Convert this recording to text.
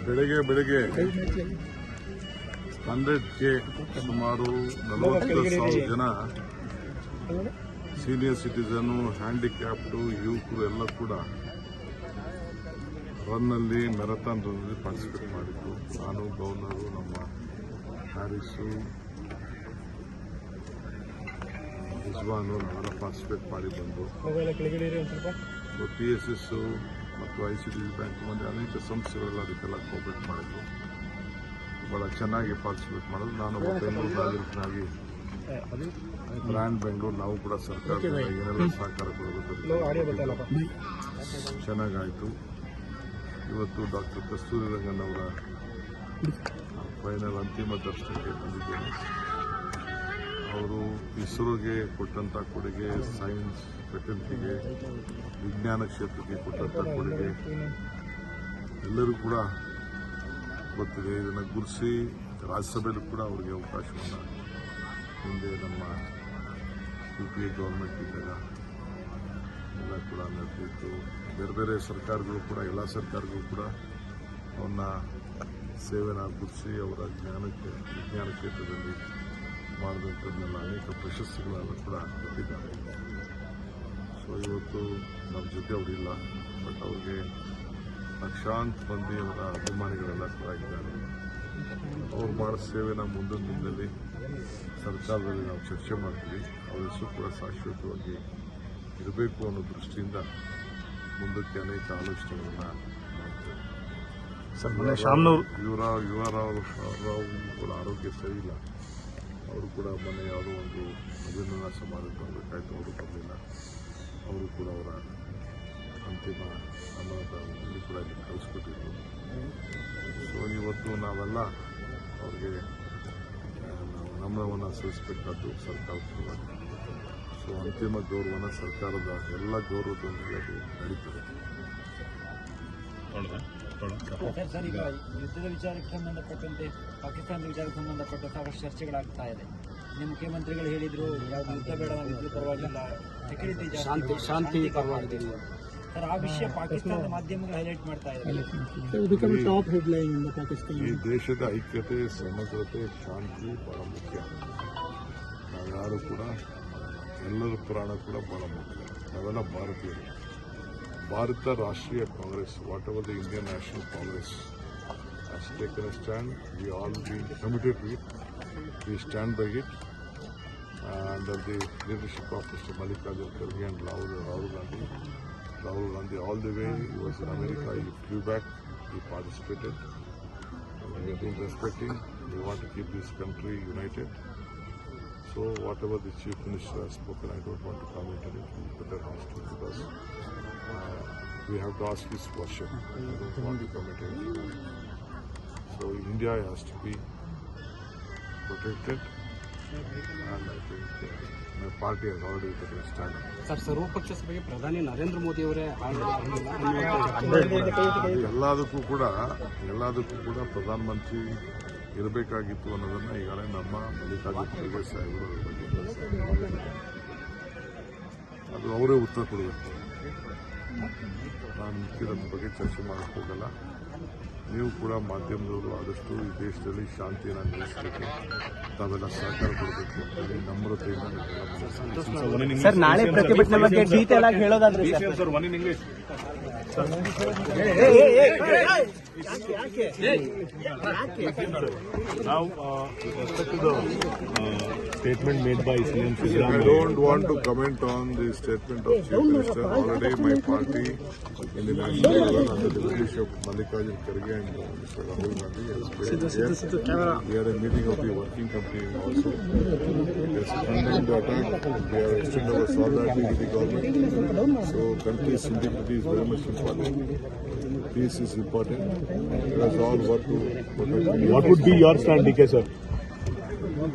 ಬೆಳಗ್ಗೆ 100K ಸುಮಾರು 40,000 ಜನ ಸೀನಿಯರ್ ಸಿಟಿಸನ್, ಹ್ಯಾಂಡಿಕ್ಯಾಪ್ಡು, ಯುವಕರು ಎಲ್ಲ ಕೂಡ ರನ್ನಲ್ಲಿ ಮ್ಯಾರಥಾನ್ ರನ್ನಲ್ಲಿ ಪಾರ್ಟಿಸಿಪೇಟ್ ಮಾಡಿದ್ರು. ನಾನು, ಗವರ್ನರು, ನಮ್ಮ ಹ್ಯಾರಿಸು, ರಿಜ್ವಾನು ನಾವೆಲ್ಲ ಪಾರ್ಟಿಸಿಪೇಟ್ ಮಾಡಿ ಬಂದು TSS ಮತ್ತು ICDC ಬ್ಯಾಂಕ್ ಮಂದಿ ಅನೇಕ ಸಂಸ್ಥೆಗಳೆಲ್ಲ ಅದಕ್ಕೆಲ್ಲ ಕೋಆಪರೇಟ್ ಮಾಡಿದ್ರು. ಭಾಳ ಚೆನ್ನಾಗಿ ಪಾರ್ಟಿಸಿಪೇಟ್ ಮಾಡೋದು. ನಾನು ಬೆಂಗಳೂರು ನಾಗರಿಕನಾಗಿ ಬ್ರ್ಯಾಂಡ್ ಬೆಂಗಳೂರು ನಾವು ಕೂಡ ಸರ್ಕಾರದಿಂದ ಏನೆಲ್ಲ ಸಹಕಾರ ಕೊಡಬೇಕು ಚೆನ್ನಾಗಾಯಿತು. ಇವತ್ತು ಡಾಕ್ಟರ್ ಕಸ್ತೂರಿ ರಂಗನ್ ಅವರ ಫೈನಲ್ ಅಂತಿಮ ದರ್ಶನಕ್ಕೆ ಬಂದಿದ್ದೇನೆ. ಅವರು ಇಸ್ರೋಗೆ ಕೊಟ್ಟಂಥ ಕೊಡುಗೆ, ಸೈನ್ಸ್ ಫೆಕಲ್ಟಿಗೆ, ವಿಜ್ಞಾನ ಕ್ಷೇತ್ರಕ್ಕೆ ಕೊಟ್ಟಂಥ ಕೊಡುಗೆ ಎಲ್ಲರೂ ಕೂಡ ಗೊತ್ತಿದೆ. ಇದನ್ನು ಗುರುಸಿ ರಾಜ್ಯಸಭೆಯಲ್ಲೂ ಕೂಡ ಅವರಿಗೆ ಅವಕಾಶವನ್ನು ಹಿಂದೆ ನಮ್ಮ UPA ಗೌರ್ಮೆಂಟ್ ಇದ್ದಾಗ ಎಲ್ಲ ಕೂಡ ನಡೆದಿತ್ತು. ಬೇರೆ ಬೇರೆ ಸರ್ಕಾರಗಳು ಕೂಡ, ಎಲ್ಲ ಸರ್ಕಾರಗಳು ಕೂಡ ಅವನ್ನ ಸೇವೆನ ಗುರುಸಿ ಅವರ ವಿಜ್ಞಾನ ಕ್ಷೇತ್ರದಲ್ಲಿ ಮಾಡಿದಂಥದ್ದನ್ನೆಲ್ಲ ಅನೇಕ ಪ್ರಶಸ್ತಿಗಳೆಲ್ಲ ಕೂಡ ಕೊಟ್ಟಿದ್ದಾರೆ. ಸೊ ಇವತ್ತು ನಮ್ಮ ಜೊತೆ ಅವರಿಲ್ಲ, ಬಟ್ ಅವ್ರಿಗೆ ಲಕ್ಷಾಂತರ ಮಂದಿ ಅವರ ಅಭಿಮಾನಿಗಳೆಲ್ಲ ಕೂಡ ಇದ್ದಾರೆ. ಅವ್ರು ಮಾಡೋ ಸೇವೆನ ಮುಂದಿನ ದಿನದಲ್ಲಿ ಸರ್ಕಾರದಲ್ಲಿ ನಾವು ಚರ್ಚೆ ಮಾಡ್ತೀವಿ. ಅವ್ರ ಹೆಸರು ಕೂಡ ಶಾಶ್ವತವಾಗಿ ಇರಬೇಕು ಅನ್ನೋ ದೃಷ್ಟಿಯಿಂದ ಮುಂದಕ್ಕೆ ಅನೇಕ ಆಲೋಚನೆಗಳನ್ನ ಮಾಡ್ತೇವೆ. ಯುವರಾವ್ ಕೂಡ ಆರೋಗ್ಯ ಸರಿ ಇಲ್ಲ. ಅವರು ಕೂಡ ಮೊನ್ನೆ ಯಾವುದೋ ಒಂದು ಅಭಿನಂದನಾ ಸಮಾರಂಭ ಬೇಕಾಯಿತು, ಅವರು ಬರಲಿಲ್ಲ. ಅವರು ಕೂಡ ಅವರ ಅಂತಿಮ ಸಮಾರಂಭದಲ್ಲಿ ಕೂಡ ಇಲ್ಲಿ ಕಳಿಸ್ಕೊಟ್ಟಿದ್ರು. ಸೊ ಇವತ್ತು ನಾವೆಲ್ಲ ಅವ್ರಿಗೆ ನಮ್ರವನ್ನು ಸಲ್ಲಿಸಬೇಕಾದ್ದು ಸರ್ಕಾರದ. ಸೊ ಅಂತಿಮ ಗೌರವನ ಸರ್ಕಾರದ ಎಲ್ಲ ಗೌರವದೊಂದಿಗೆ ಅದು ನಡೀತದೆ. ಸರ್, ಈಗ ಯುದ್ಧದ ವಿಚಾರಕ್ಕೆ ಸಂಬಂಧಪಟ್ಟಂತೆ ಪಾಕಿಸ್ತಾನದ ವಿಚಾರಕ್ಕೆ ಸಂಬಂಧಪಟ್ಟ ಸಾಕಷ್ಟು ಚರ್ಚೆಗಳಾಗ್ತಾ ಇದೆ. ನಿಮ್ಮ ಮುಖ್ಯಮಂತ್ರಿಗಳು ಹೇಳಿದ್ರು ಯಾವುದು ಯುದ್ಧ ಬೇಡ, ನಾವು ಯುದ್ಧ ಪರವಾಗಿಲ್ಲ, ಸೆಕ್ಯೂರಿಟಿ ಶಾಂತಿ ಪರವಾಗಿಲ್ಲ. ಸರ್, ಆ ವಿಷಯ ಪಾಕಿಸ್ತಾನದ ಮಾಧ್ಯಮಗಳು ಹೈಲೈಟ್ ಮಾಡ್ತಾ ಇದ್ದಾರೆ. ಈ ದೇಶದ ಐಕ್ಯತೆ, ಸಮಗ್ರತೆ, ಶಾಂತಿ ಬಹಳ ಮುಖ್ಯ. ನಾವ್ಯಾರು ಕೂಡ ಎಲ್ಲರ ಪ್ರಾಣ ಕೂಡ ಬಹಳ ಮುಖ್ಯ. ನಾವೆಲ್ಲ ಭಾರತೀಯರು. ಭಾರತ ರಾಷ್ಟ್ರೀಯ Congress, what ever the Indian national Congress has taken a stand, we all been committed to it. We stand by it. Under the leadership of Mr. Mallikarjun Kharge and Rahul Gandhi, all the way he was in America, he flew back, he participated. We have been respecting. We want to keep this country united. So whatever the Chief Minister has spoken, I don't want to comment on it. He better has to, because we have to ask his version. I don't want to comment on it. So India has to be protected, and I think my party has already taken a stand. Sir, ಸರ್ವಪಕ್ಷ ಸಭೆಗೆ ಪ್ರಧಾನಿ ನರೇಂದ್ರ ಮೋದಿ ಅವರೇ ಎಲ್ಲದಕ್ಕೂ ಕೂಡ ಪ್ರಧಾನಮಂತ್ರಿ ಇರಬೇಕಾಗಿತ್ತು ಅನ್ನೋದನ್ನ ಈಗಾಗಲೇ ನಮ್ಮ ಮಲ್ಲಿಕಾರ್ಜುನ ಖರ್ಗೆ ಸಾಹೇಬರು ಅದು ಅವರೇ ಉತ್ತರ ಕೊಡಬೇಕು. ನಾನು ಇದರ ಬಗ್ಗೆ ಚರ್ಚೆ ಮಾಡಕ್ಕೆ ಹೋಗಲ್ಲ. ನೀವು ಕೂಡ ಮಾಧ್ಯಮದವರು ಆದಷ್ಟು ಈ ದೇಶದಲ್ಲಿ ಶಾಂತಿಯನ್ನು ನೆಲೆಸಬೇಕು, ತಾವೆಲ್ಲ ಸಹಕಾರ ಕೊಡಬೇಕು ಅಂತೇಳಿ ನಮ್ರತೆಯಿಂದ ಸರ್, ನಾಳೆ ಪ್ರತಿಭಟನೆ ಬಗ್ಗೆ ಡೀಟೇಲ್ ಆಗಿ ಹೇಳೋದಾದ್ರೆ Now, with respect to the statement made by CM Siddaramaiah, I don't want to comment on the statement of Chief Minister. Already my party in the national level under the leadership of Mallikarjun Kharge and Mr. Rahul Gandhi has been here. We are a meeting of the working committee also. It is condemned the attack. We have extended our solidarity with the government. So country's integrity is very much important. Peace is important. Let us all work to protect. what would be your stand, DK sir?